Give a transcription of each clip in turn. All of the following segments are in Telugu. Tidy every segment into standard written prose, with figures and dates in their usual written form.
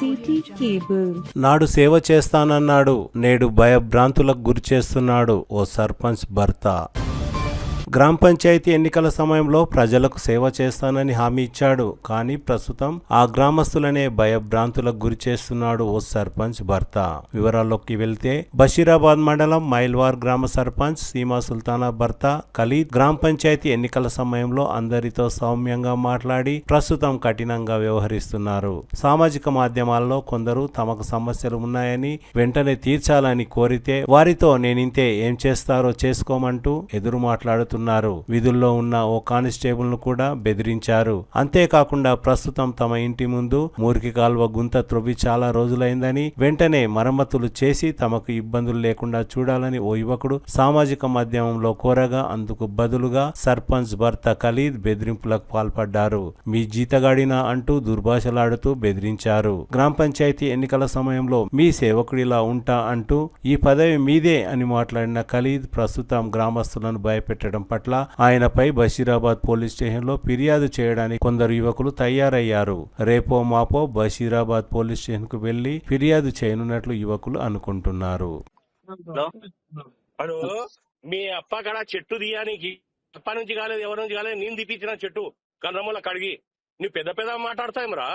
సిటీ కేబుల్ నాడు సేవ చేస్తానన్నాడు, నేడు భయభ్రాంతులకు గురి చేస్తున్నాడు ఓ సర్పంచ్ భర్త. గ్రామ పంచాయతీ ఎన్నికల సమయంలో ప్రజలకు సేవ చేస్తానని హామీ ఇచ్చాడు. కానీ ప్రస్తుతం ఆ గ్రామస్తులనే భయభ్రాంతులకు గురి చేస్తున్నాడు ఓ సర్పంచ్ భర్త. వివరాల్లోకి వెళ్తే బషీరాబాద్ మండలం మైల్వార్ గ్రామ సర్పంచ్ సీమా సుల్తానా భర్త ఖలీద్ గ్రామ పంచాయతీ ఎన్నికల సమయంలో అందరితో సౌమ్యంగా మాట్లాడి ప్రస్తుతం కఠినంగా వ్యవహరిస్తున్నారు. సామాజిక మాధ్యమాల్లో కొందరు తమకు సమస్యలు ఉన్నాయని వెంటనే తీర్చాలని కోరితే వారితో నేనింతే ఏం చేస్తారో చేసుకోమంటూ ఎదురు మాట్లాడుతున్నారు. విధుల్లో ఉన్న ఓ కానిస్టేబుల్ ను కూడా బెదిరించారు. అంతేకాకుండా ప్రస్తుతం తమ ఇంటి ముందు మురికి కాల్వ గుంత త్రొవ్వి చాలా రోజులైందని వెంటనే మరమ్మతులు చేసి తమకు ఇబ్బందులు లేకుండా చూడాలని ఓ యువకుడు సామాజిక మాధ్యమంలో కోరగా అందుకు బదులుగా సర్పంచ్ భర్త ఖలీద్ బెదిరింపులకు పాల్పడ్డారు. మీ జీతగాడినా అంటూ దుర్భాషలాడుతూ బెదిరించారు. గ్రామ పంచాయతీ ఎన్నికల సమయంలో మీ సేవకుడిలా ఉంటా అంటూ ఈ పదవి మీదే అని మాట్లాడిన ఖలీద్ ప్రస్తుతం గ్రామస్తులను భయపెట్టడం పట్ల ఆయనపై బషీరాబాద్ పోలీస్ స్టేషన్లో ఫిర్యాదు చేయడానికి కొందరు యువకులు తయారయ్యారు. రేపో మాపో బషీరాబాద్ పోలీస్ స్టేషన్ కు వెళ్లి ఫిర్యాదు చేయనున్నట్లు యువకులు అనుకుంటున్నారు. హలో, మీ అప్ప కడ చెట్టు తీయడానికి అప్ప నుంచి కాలేదు, ఎవరి నుంచి కాలేదు, నేను తీపించిన చెట్టు కన్నమ్మల కడిగి నువ్వు పెద్ద పెద్ద మాట్లాడతావురా.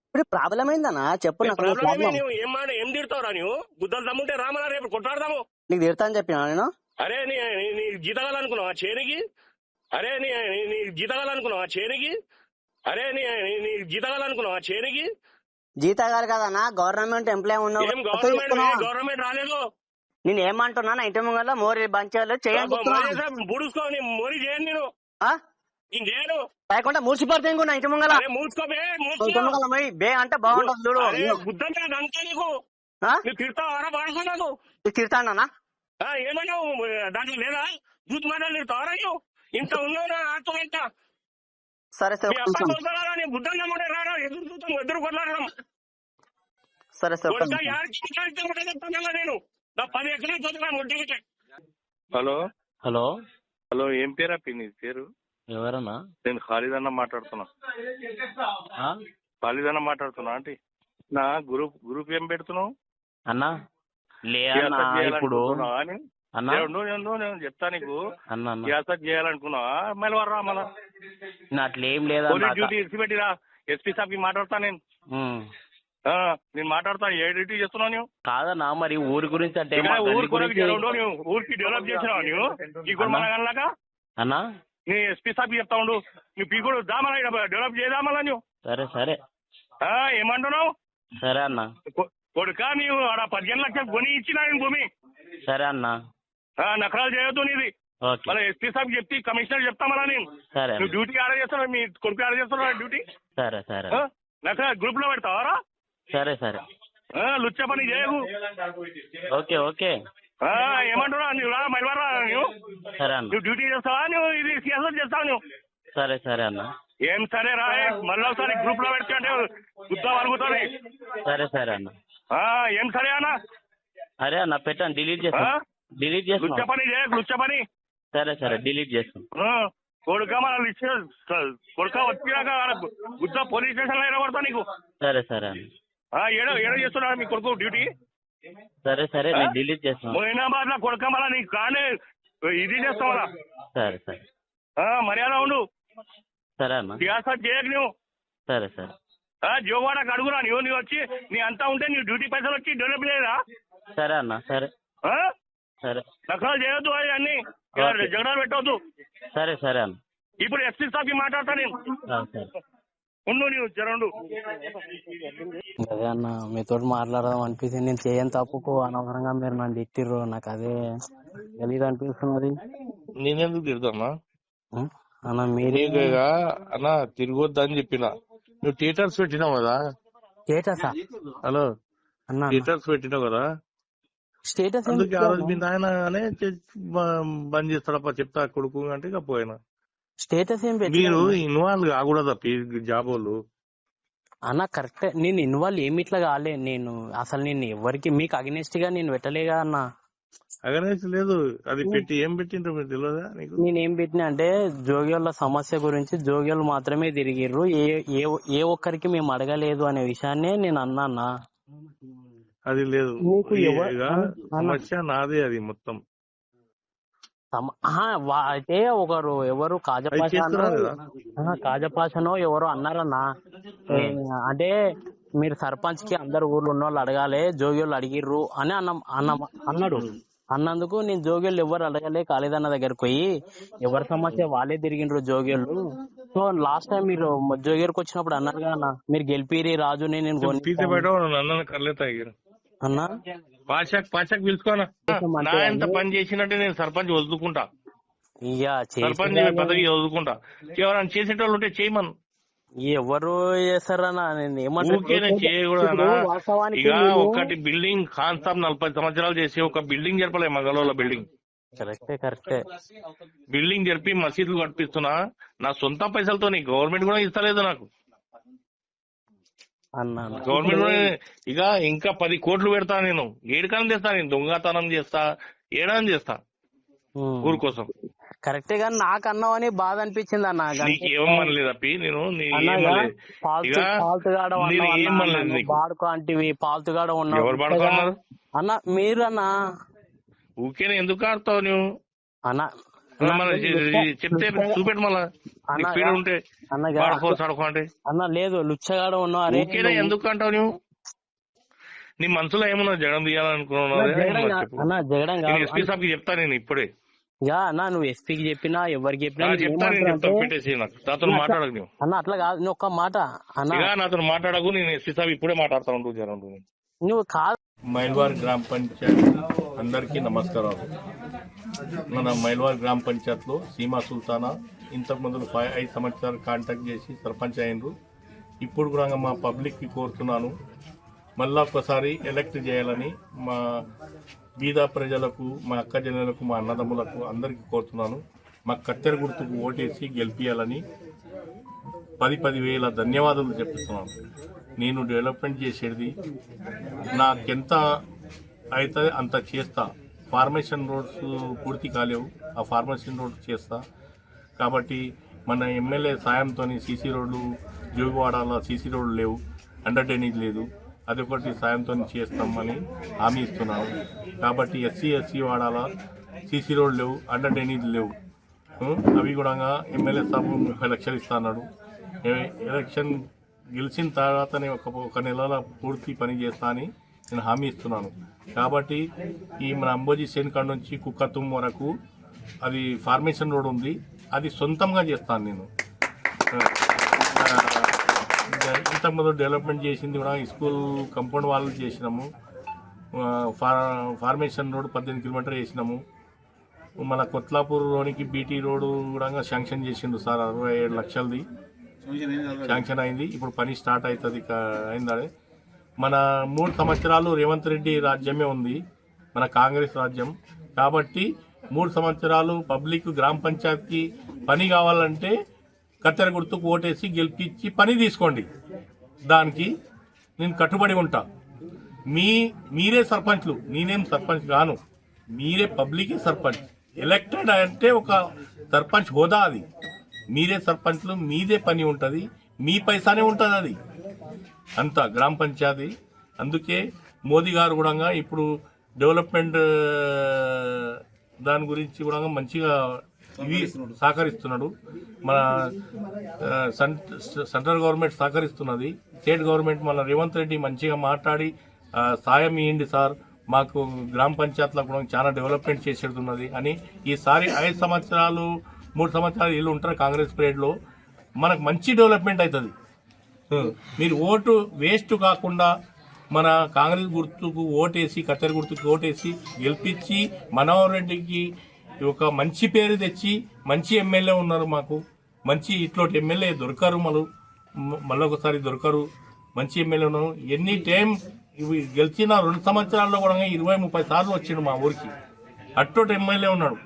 ఇప్పుడు ప్రాబ్లం ఏందన్నా చెప్పు నాకు ప్రాబ్లం. నువ్వు ఏం తిడతావురా? నువ్వు గుద్దలు దమ్ముంటే రామలా రేపు కొట్లాడదాము. నీకు తిడతా అని చెప్పినా నేను. అరే నీ జీతగాలనుకున్నావా చేనికి? అరే నీ జీతగాలనుకున్నావా చేనికి? అరే నీ జీతగాలనుకున్నావా చేనికి? జీతగాలు కదన్నా, గవర్నమెంట్ ఎంప్లాయ్ ఏం గవర్నమెంట్ రాలేదు. నేను ఏమంటున్నా, నా ఇంటి ముంగల మోరి బంచాలు చేయండి బుడుచుకోని మోరీ చేయను నేను చేయను లేకుండా మూసిపడితే నా ఇంటి ముంగల మూసుకోబే బే అంటే బాగుంటుంది చూడు. బుద్ధం అంతా నీకు తిడతావారా బాడుకున్నాను తిడతానా? ఏమన్నావు దాంట్లో లేదా? బూత్ మాటలు తిడతావారా? ఇంత ఉన్నావు ఆటో ఎంత సరే సరే బుద్ధం నమ్ముడే రారా, ఎదురు చూస్తాం, ఎదురు కొట్లాడడం. సరే సరే నేను నా 10 ఎకరాలు చదువుతాను ముడ్డికి. హలో హలో హలో, ఏం పేరా నీ పేరు? ఎవరన్నా? నేను ఖాళీద్ అన్న మాట్లాడుతున్నా. ఖాళీద్ అన్న మాట్లాడుతున్నా. అంటే నా గ్రూప్ ఏం పెడుతున్నావు అన్నా? లేదన్నా ఇప్పుడు అన్నా నేను చెప్తా నీకు. అన్నా చేయాలనుకున్నావా? మళ్ళీ వర్రా మన అట్లేం లేదా? పోలీస్ డ్యూటీ ఇచ్చిపెట్టిరా. ఎస్పీ సాబ్ కి మాట్లాడతా నేను. నేను మాట్లాడతా. ఏ డ్యూటీ చేస్తున్నావు నువ్వు? కాదన్నా, మరి ఊరి గురించి అంటే ఊరికి డెవలప్ చేసినావు నువ్వు ఈ కూడా మన అన్నా. నీ ఎస్పీ సాబ్ కి చెప్తా ఉండు. నువ్వు పీ కూడా దామలా డెవలప్ చేయదామలా నువ్వు. సరే సరే ఏమంటున్నావు? సరే అన్నా. కొడుక నీవు ఆడ 15 లక్షలు కొని ఇచ్చినా భూమి. సరే అన్నా. నకరాలు చేయొద్దు నీది. మళ్ళీ ఎస్పీ సాబ్ చెప్తే కమిషనర్ చెప్తా మళ్ళా నేను. సరే నువ్వు డ్యూటీ ఆర్డర్ చేస్తావు, మీ కొడుకు ఆర్డర్ చేస్తావు డ్యూటీ. సరే సరే నకరా గ్రూప్ లో పెడతావారా? సరే సరే లుచ్చ పని చేయకు. Okay okay. ఏమంటున్నా నువ్వు రా మైల్వారా. సరే అన్న. నువ్వు డ్యూటీ చేస్తావా? నువ్వు ఇది సిఎస్ఆర్ చేస్తావు నువ్వు? సరే సరే అన్న. ఏం సరే రా, మళ్ళీ ఒకసారి గ్రూప్ లో పెడితే అంటే గుద్దా అలుగుతుంది. సరే సరే అన్న. ఏం సరే అన్న? అరే అన్న పెట్టాను, డిలీట్ చేస్తా. డిలీట్ చేస్తా. లుచ్చ పని చేయకు, లుచ్చ పని. సరే సరే డిలీట్ చేస్తాం. కొడుక మన కొడుక వచ్చినాక గుద్దా పోలీస్ స్టేషన్ లో ఎడబడతా నీకు. సరే సరే అన్న. ఏడో చేస్తున్నా మీ కొడుకు డ్యూటీ. సరే సరే నేను డిలీట్ చేస్తాను. మొయినాబాద్ లో కొడుక మళ్ళా నీకు కానీ ఇది చేస్తావా? సరే సరే మర్యాద ఉండు. సరే అన్న. సియాసత్ చేయకు నువ్వు. సరే సరే జోవాడకు అడుగురా. నువ్వు వచ్చి నీ అంతా ఉంటే నీ డ్యూటీ పైసలు వచ్చి డెవలప్ చేయరా? సరే అన్న. సరే సరే నకరాలు చేయొద్దు, అన్ని జగడాలు పెట్టవద్దు. సరే సరే అన్న. ఇప్పుడు ఎస్పీ సాబ్ కి మాట్లాడతా నేను. సరే ఉండు, నీవు జరండు. అదే అన్న, మీతో మాట్లాడదాం అనిపిస్తుంది. నేను చేయని తప్పుకు అనవసరంగా మీరు నన్ను తిట్టిర్రు. నాకు అదే గలీజ్ అనిపిస్తున్నది. నేనెందుకు తిడతానా అన్న? మీరే అన్న తిరగొద్దు అని చెప్పిన. నువ్వు థియేటర్స్ పెట్టినావు కదా? స్టేటసా? హలో అన్న థియేటర్స్ పెట్టినావు కదా? స్టేటస్ అందుకే ఆ రోజు మీ నాయననే బంద్ చేస్తాడప్ప చెప్తా కొడుకు అంటే ఇక పోయినా. స్టేటస్ ఏం మీరు ఇన్వాల్వ్ కాకూడదు జాబ్ వాళ్ళు. అన్న కరెక్ట్. నేను ఇన్వాల్వ్ ఏమి ఇట్లా కాలే. నేను అసలు ఎవరికి మీకు అగెనిస్ట్ గా నేను పెట్టలేగా అన్న. అగనేసి లేదు, అది పెట్టి ఏం పెట్టిండ్రు మీరు తెలియదా నీకు? నేనేం పెట్టినా అంటే జోగియోళ్ళ సమస్య గురించి జోగియోళ్ళు మాత్రమే తిరిగిర్రు, ఏ ఒక్కరికి మేము అడగలేదు అనే విషయాన్ని నేను అన్నా. అది లేదు, నీకు ఇక సమస్య నాదే అది మొత్తం. అయితే ఎవరు కాజపాష చేస్తున్నారు కదా. కాజపాషనో ఎవరో అన్నారన్నా, అంటే మీరు సర్పంచ్ కి అందరు ఊర్లో ఉన్న వాళ్ళు అడగాలి, జోగియోళ్ళు అడిగిర్రు అని అన్నాడు. అన్నందుకు నేను జోగియోళ్ళు ఎవరు అడగలే, కాళీదన్న దగ్గరకు పోయి ఎవరి సమస్య వాళ్ళే తిరిగిండ్రు జోగియోళ్ళు. సో లాస్ట్ టైం మీరు జోగియర్కి వచ్చినప్పుడు అన్నారు కదా మీరు గెలిపిరి రాజుని నేను అన్నా. పాషాక్ పిలుచుకోనా, నా ఎంత పని చేసినట్టే నేను సర్పంచ్ వదులుకుంటా, సర్పంచ్ పదవి వదులుకుంటా. ఎవరైనా చేసేటోళ్ళు ఉంటే చేయమను. ఎవరు చేస్తారన్నా, నేను చేయకూడదన్నా. ఇక ఒకటి బిల్డింగ్ ఖాన్ సాబ్ 40 సంవత్సరాలు చేసి ఒక బిల్డింగ్ జరపలే, మగలోళ్ళ బిల్డింగ్ కరెక్టే బిల్డింగ్ జరిపి మసీదులు కట్టిస్తున్నా నా సొంత పైసలతో. గవర్నమెంట్ కూడా ఇస్తలేదు నాకు. గవర్నమెంట్ ఇక ఇంకా 10 కోట్లు పెడతా నేను. ఏడుకాలం చేస్తా నేను, దొంగతనం చేస్తా, ఏడాది చేస్తా ఊరు కోసం. కరెక్టే కానీ నాకు అన్నావని బాధ అనిపించింది అన్న. ఏమనలేదు అప్పి, నేను పాడుకోంటివి పాల్తుగాడ ఉన్నా. ఎవరు పాడుకున్నారు అన్న? మీరు అన్న ఊకేనే ఎందుకు ఆడతావు నువ్వు అన్న? చెప్తే చూపెట్టు మళ్ళా ఉంటే అన్న. లేదు లుచ్చగాడ ఉన్నావు. ఊకేనే ఎందుకు అంటావు నువ్వు? నీ మనసులో ఏమన్నా జగన్ తీయాలనుకున్నావు? ఎస్పీ సాబ్ కి చెప్తా నేను ఇప్పుడే. అన్న నువ్వు ఎస్పీకి చెప్పినా ఎవరికి చెప్పినా పెట్టేసి నాతో మాట్లాడకు నువ్వు అన్న. అట్లా కాదు, నువ్వు ఒక్క మాట అన్న, నాతో మాట్లాడకు. నేను ఎస్పీ సాబ్ ఇప్పుడే మాట్లాడతా ఉంటాను. నువ్వు కాదు. మైల్వార్ గ్రామ పంచాయత్ అందరికీ నమస్కారాలు. మన మైల్వార్ గ్రామ పంచాయత్ లో సీమా సుల్తానా ఇంతకు ముందు 5 సంవత్సరాలు కాంటాక్ట్ చేసి సర్పంచ్ అయ్యిండ్రు. ఇప్పుడు కూడా మా పబ్లిక్ కి కోరుతున్నాను, మళ్ళా ఒక్కసారి ఎలక్ట్ చేయాలని మా బీద ప్రజలకు, మా అక్క జనులకు, మా అన్నదమ్ములకు అందరికీ కోరుతున్నాను. మా కత్తెర గుర్తుకు ఓటేసి గెలిపియాలని 10 వేల ధన్యవాదాలు చెప్తున్నాను. నేను డెవలప్మెంట్ చేసేది నాకెంత అయితే అంత చేస్తా. ఫార్మేషన్ రోడ్స్ పూర్తి కాలేవు, ఆ ఫార్మేషన్ రోడ్స్ చేస్తా. కాబట్టి మన ఎమ్మెల్యే సాయంతో సీసీ రోడ్లు, జోగివాడలో సీసీ రోడ్లు లేవు, అండర్ డ్రైనేజ్ లేదు, అదొకటి సాయంతో చేస్తామని హామీ ఇస్తున్నాను. కాబట్టి ఎస్సీ వాడాల సీసీ రోడ్లు లేవు, అండర్ డ్రైనేజ్ లేవు. అవి కూడా ఎమ్మెల్యే సాబ్ 30 లక్షలు ఇస్తున్నాడు. ఎలక్షన్ గెలిచిన తర్వాతనే ఒక నెలల పూర్తి పని చేస్తా అని నేను హామీ ఇస్తున్నాను. కాబట్టి ఈ మన అంబోజీ సేన్కాడ నుంచి కుక్కతుమ్ వరకు అది ఫార్మేషన్ రోడ్ ఉంది, అది సొంతంగా చేస్తాను నేను. ఇంతకుముందు డెవలప్మెంట్ చేసింది కూడా స్కూల్ కంపౌండ్ వాళ్ళు చేసినాము. ఫార్మేషన్ రోడ్ 18 కిలోమీటర్ చేసినాము. మన కొత్లాపూర్లోనికి బీటీ రోడ్డు కూడా శాంక్షన్ చేసిండు సార్, 67 లక్షలది శాంక్షన్ అయింది. ఇప్పుడు పని స్టార్ట్ అవుతుంది అయిందే. మన 3 సంవత్సరాలు రేవంత్ రెడ్డి రాజ్యమే ఉంది, మన కాంగ్రెస్ రాజ్యం. కాబట్టి 3 సంవత్సరాలు పబ్లిక్ గ్రామ పంచాయతీకి పని కావాలంటే కత్తెర గుర్తుకు ఓటేసి గెలిపించి పని తీసుకోండి. దానికి నేను కట్టుబడి ఉంటా. మీరే సర్పంచ్లు, నేనేం సర్పంచ్ గాను, మీరే పబ్లికే సర్పంచ్. ఎలక్టెడ్ అంటే ఒక సర్పంచ్ హోదా, అది మీరే సర్పంచ్లు, మీదే పని ఉంటుంది, మీ పైసానే ఉంటుంది అది అంతా గ్రామ పంచాయతీ. అందుకే మోదీ గారు కూడా ఇప్పుడు డెవలప్మెంట్ దాని గురించి కూడా మంచిగా సహకరిస్తున్నాడు. మన సెంట్రల్ గవర్నమెంట్ సహకరిస్తున్నది, స్టేట్ గవర్నమెంట్ మన రేవంత్ రెడ్డి మంచిగా మాట్లాడి సాయం ఇవ్వండి సార్, మాకు గ్రామ పంచాయతీలో కూడా చాలా డెవలప్మెంట్ చేసేస్తున్నది అని. ఈసారి 5 సంవత్సరాలు 3 సంవత్సరాలు వీళ్ళు ఉంటారు కాంగ్రెస్ పీరియడ్లో, మనకు మంచి డెవలప్మెంట్ అవుతుంది. మీరు ఓటు వేస్ట్ కాకుండా మన కాంగ్రెస్ గుర్తుకు ఓటేసి, కత్తెర గుర్తుకు ఓటేసి గెలిపించి మనోహర్ రెడ్డికి ఒక మంచి పేరు తెచ్చి, మంచి ఎమ్మెల్యే ఉన్నారు మాకు, మంచి ఇట్లాంటి ఎమ్మెల్యే దొరకరు, మళ్ళొకసారి దొరకరు, మంచి ఎమ్మెల్యే ఉన్నారు. ఎనీ టైం ఇవి గెలిచిన 2 సంవత్సరాల్లో కూడా 20-30 సార్లు వచ్చిండు మా ఊరికి. అట్టోటి ఎమ్మెల్యే ఉన్నాడు,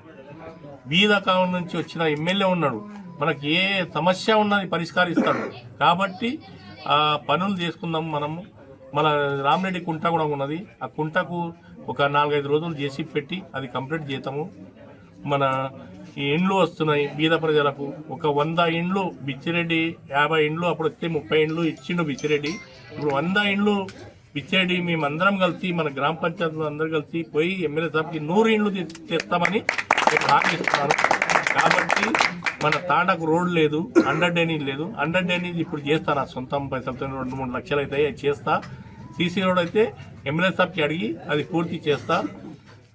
బీద కాలం నుంచి వచ్చిన ఎమ్మెల్యే ఉన్నాడు. మనకి ఏ సమస్య ఉన్నది పరిష్కరిస్తాడు. కాబట్టి ఆ పనులు చేసుకుందాం మనము. మన రామరెడ్డి కుంట కూడా ఉన్నది. ఆ కుంటకు ఒక 4-5 రోజులు జేసీ పెట్టి అది కంప్లీట్ చేస్తాము. మన ఈ ఇండ్లు వస్తున్నాయి బీద ప్రజలకు. ఒక 100 ఇండ్లు బిచ్చిరెడ్డి 50 ఇండ్లు అప్పుడు వస్తే 30 ఇండ్లు ఇచ్చిండు బిచ్చిరెడ్డి. ఇప్పుడు 100 ఇండ్లు బిచ్చిరెడ్డి మేమందరం కలిసి మన గ్రామ పంచాయతీలో అందరూ కలిసి పోయి ఎమ్మెల్యే సాబ్కి 100 ఇండ్లు తెస్తామని నేను హామీ ఇస్తున్నాను. కాబట్టి మన తాండకు రోడ్ లేదు, అండర్ డ్రైనేజ్ లేదు. అండర్ డ్రైనేజ్ ఇప్పుడు చేస్తా, నా సొంతం పైసలతో 2-3 లక్షలు అవుతాయి, అది చేస్తా. సీసీ రోడ్ అయితే ఎమ్మెల్యే సాబ్కి అడిగి అది పూర్తి చేస్తా.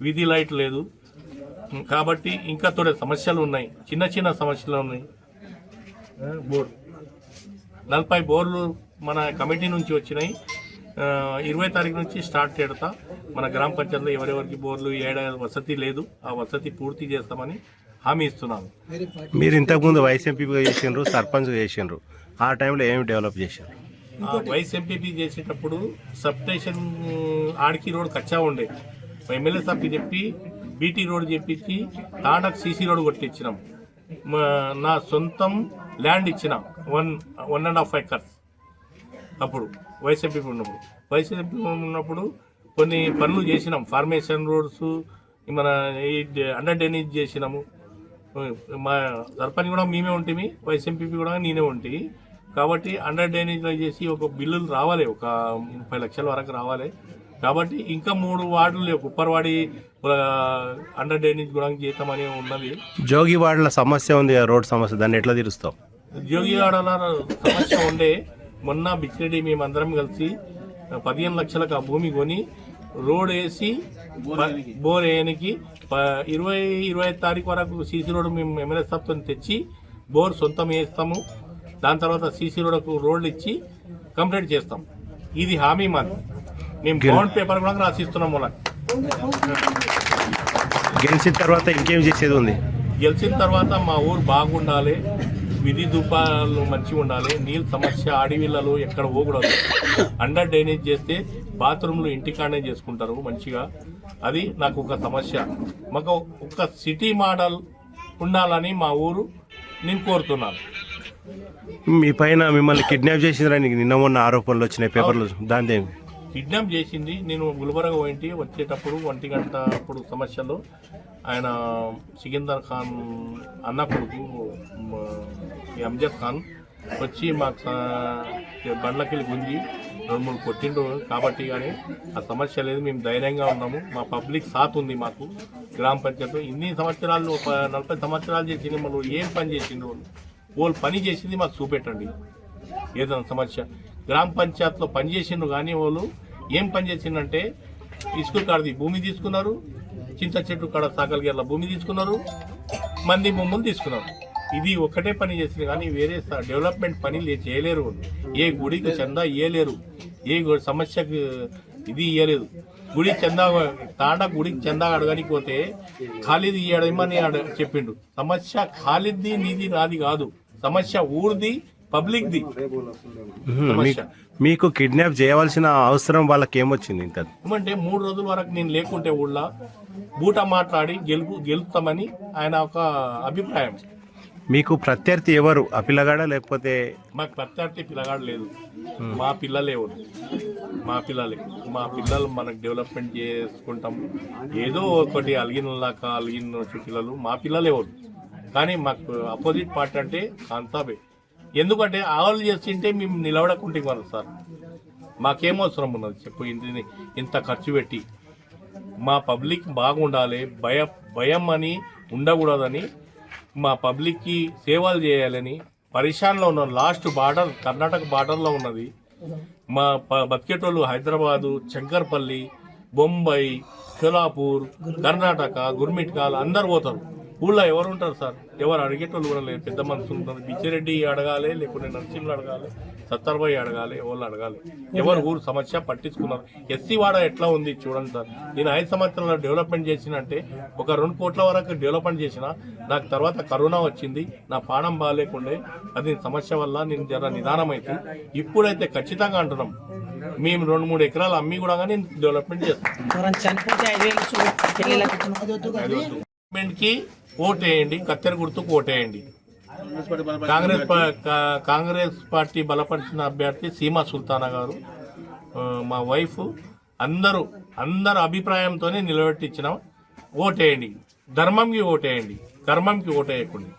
వీధి లైట్ లేదు. కాబట్టి ఇంకా తోడే సమస్యలు ఉన్నాయి, చిన్న చిన్న సమస్యలు ఉన్నాయి. బోర్ 40 బోర్లు మన కమిటీ నుంచి వచ్చినాయి. 20 తారీఖు నుంచి స్టార్ట్ చేడతా. మన గ్రామ పంచాయతీలో ఎవరెవరికి బోర్లు వసతి లేదు, ఆ వసతి పూర్తి చేస్తామని హామీ ఇస్తున్నాను. మీరు ఇంతకుముందు వైస్ ఎంపీగా చేసిండ్రు, సర్పంచ్గా చేసిండ్రు. ఆ టైంలో ఏమి డెవలప్ చేశారు? వైస్ ఎంపీపీ చేసేటప్పుడు సబ్ స్టేషన్ ఆడికి రోడ్ కచ్చా ఉండే. ఎమ్మెల్యే సాబ్కి చెప్పి బీటీ రోడ్ చెప్పించి తాండకు సీసీ రోడ్ కొట్టించినాం. నా సొంతం ల్యాండ్ ఇచ్చిన 1.5 acres అప్పుడు వైస్ ఎంపీ ఉన్నప్పుడు. వైస్ ఎంపీ ఉన్నప్పుడు కొన్ని పనులు చేసినాం. ఫార్మేషన్ రోడ్స్, మన అండర్ డ్రైనేజ్ చేసినాము. మా సర్పంచ్ కూడా మేమే ఉంటుంది, వైస్ ఎంపీ కూడా నేనే ఉంటుంది. కాబట్టి అండర్ డ్రైనేజ్లో చేసి ఒక బిల్లులు రావాలి, ఒక 30 లక్షల వరకు రావాలి. కాబట్టి ఇంకా 3 వార్డులు లేవు. కుప్పర్వాడి అండర్ డ్రైనేజ్ కూడా చేద్దామని ఉన్నది. జోగివాడల సమస్య ఉంది, రోడ్ సమస్య, దాన్ని ఎట్లా తీరుస్తాం? జోగివాడల సమస్య ఉండే. మొన్న బిచ్చిరెడ్డి మేమందరం కలిసి 15 లక్షలకు ఆ భూమి కొని రోడ్ వేసి బోర్ వేయడానికి 20-25 తారీఖు వరకు సీసీ రోడ్ మేము ఎమ్మెల్యే సాబ్తో తెచ్చి బోర్ సొంతం వేస్తాము. దాని తర్వాత సీసీ రోడ్కు రోడ్లు ఇచ్చి కంప్లీట్ చేస్తాం. ఇది హామీ మాది. మేము బాండ్ పేపర్ కూడా రాసిస్తున్నాం. మూల గెలిచిన తర్వాత ఇంకేం చేసేది ఉంది? గెలిచిన తర్వాత మా ఊరు బాగుండాలి, విధి దుపాలు మంచిగా ఉండాలి, నీళ్ళ సమస్య అడవిలలో ఎక్కడ పోకూడదు. అండర్ డ్రైనేజ్ చేస్తే బాత్రూమ్లు ఇంటికాడనే చేసుకుంటారు మంచిగా. అది నాకు ఒక సమస్య. మాకు ఒక సిటీ మోడల్ ఉండాలని మా ఊరు నేను కోరుతున్నాను. మీ పైన మిమ్మల్ని కిడ్నాప్ చేసిందని నిన్న మొన్న ఆరోపణలు వచ్చినాయి పేపర్లు, దాని కిడ్నాప్ చేసింది. నేను గుల్బర్గ పోయింటి, వచ్చేటప్పుడు 1 గంట అప్పుడు సమస్యలో ఆయన సికిందర్ ఖాన్ అన్న కొడుకు అంజద్ ఖాన్ వచ్చి మాకు బండ్లకెళ్ళి గుంజి 2-3 కొట్టిండు. కాబట్టి కానీ ఆ సమస్య లేదు, మేము ధైర్యంగా ఉన్నాము. మా పబ్లిక్ సాత్ ఉంది మాకు. గ్రామ పంచాయతీ ఇన్ని సంవత్సరాలు 40 సంవత్సరాలు చేసింది. మనం ఏం పని చేసిండ్రు, వాళ్ళు పని చేసింది మాకు చూపెట్టండి. ఏదైనా సమస్య గ్రామ పంచాయతీలో పని చేసిండ్రు కానీ వాళ్ళు ఏం పని చేసిందంటే ఇసుక కాడది భూమి తీసుకున్నారు, చింత చెట్టు కాడ సాకల్గేర్ల భూమి తీసుకున్నారు, మంది భూములు తీసుకున్నారు. ఇది ఒక్కటే పని చేసింది కానీ వేరే డెవలప్మెంట్ పని చేయలేరు. ఏ గుడికి చందా ఇయ్యలేరు, ఏ సమస్యకు ఇది ఇయ్యలేదు. గుడి చందా తాండా గుడికి చందా అడగడానికి పోతే ఖాళీది ఇయ్యడమని చెప్పిండు. సమస్య ఖాళీది నీది నాది కాదు, సమస్య ఊరిది, పబ్లిక్ది. మీకు కిడ్నాప్ చేయవలసిన అవసరం వాళ్ళకి ఏమొచ్చింది? ఇంత ఏమంటే 3 రోజుల వరకు నేను లేకుంటే ఊళ్ళో బూట మాట్లాడి గెలుపుతామని ఆయన ఒక అభిప్రాయం. మీకు ప్రత్యర్థి ఎవరు? ఆ పిల్లగాడ లేకపోతే? మాకు ప్రత్యర్థి పిల్లగాడు లేదు, మా పిల్లలే ఎవరు, మా పిల్లలు మనకు డెవలప్మెంట్ చేసుకుంటాం. ఏదో ఒకటి అలిగిన పిల్లలు మా పిల్లలే ఎవరు. కానీ మాకు అపోజిట్ పార్టీ అంటే కాంతాబే. ఎందుకంటే ఆవులు చేస్తుంటే మేము నిలబడకుంటే వాళ్ళు సార్ మాకేమవసరం ఉన్నది చెప్పు? ఇంత ఖర్చు పెట్టి మా పబ్లిక్ బాగుండాలి, భయం అని ఉండకూడదని, మా పబ్లిక్కి సేవలు చేయాలని పరిశాన్లో ఉన్న లాస్ట్ బార్డర్ కర్ణాటక బార్డర్లో ఉన్నది. మా బతికేటోళ్ళు హైదరాబాదు, శంకర్పల్లి, బొంబాయి, షోలాపూర్, కర్ణాటక, గుర్మిట్కాల్ అందరు పోతారు. ఊళ్ళో ఎవరు ఉంటారు సార్? ఎవరు అడిగేటోళ్ళు కూడా లేదు. పెద్ద మనుషులు ఉంటారు. బిచ్చిరెడ్డి అడగాలి, లేకుంటే నరసింహులు అడగాలి, సత్తర్బాయి అడగాలి, వాళ్ళు అడగాలి. ఎవరు ఊరు సమస్య పట్టించుకున్నారు. ఎస్సీ వాడ ఎట్లా ఉంది చూడండి సార్. నేను 5 సంవత్సరాల డెవలప్మెంట్ చేసినంటే ఒక 2 కోట్ల వరకు డెవలప్మెంట్ చేసిన. నాకు తర్వాత కరోనా వచ్చింది, నా పానం బాగాలేకుండే. అది సమస్య వల్ల నేను జర నిదానమైతే. ఇప్పుడైతే ఖచ్చితంగా అంటున్నాం, మేము 2-3 ఎకరాలు అమ్మి కూడా నేను డెవలప్మెంట్ చేస్తాం. కి ఓటేయండి, కత్తెర గుర్తుకు ఓటేయండి. కాంగ్రెస్ పార్టీ బలపరిచిన అభ్యర్థి సీమా సుల్తానా గారు మా వైఫ్ అందరూ అభిప్రాయంతోనే నిలబెట్టించినాం. ఓటేయండి, ధర్మంకి ఓటేయండి, కర్మంకి ఓటేయకండి.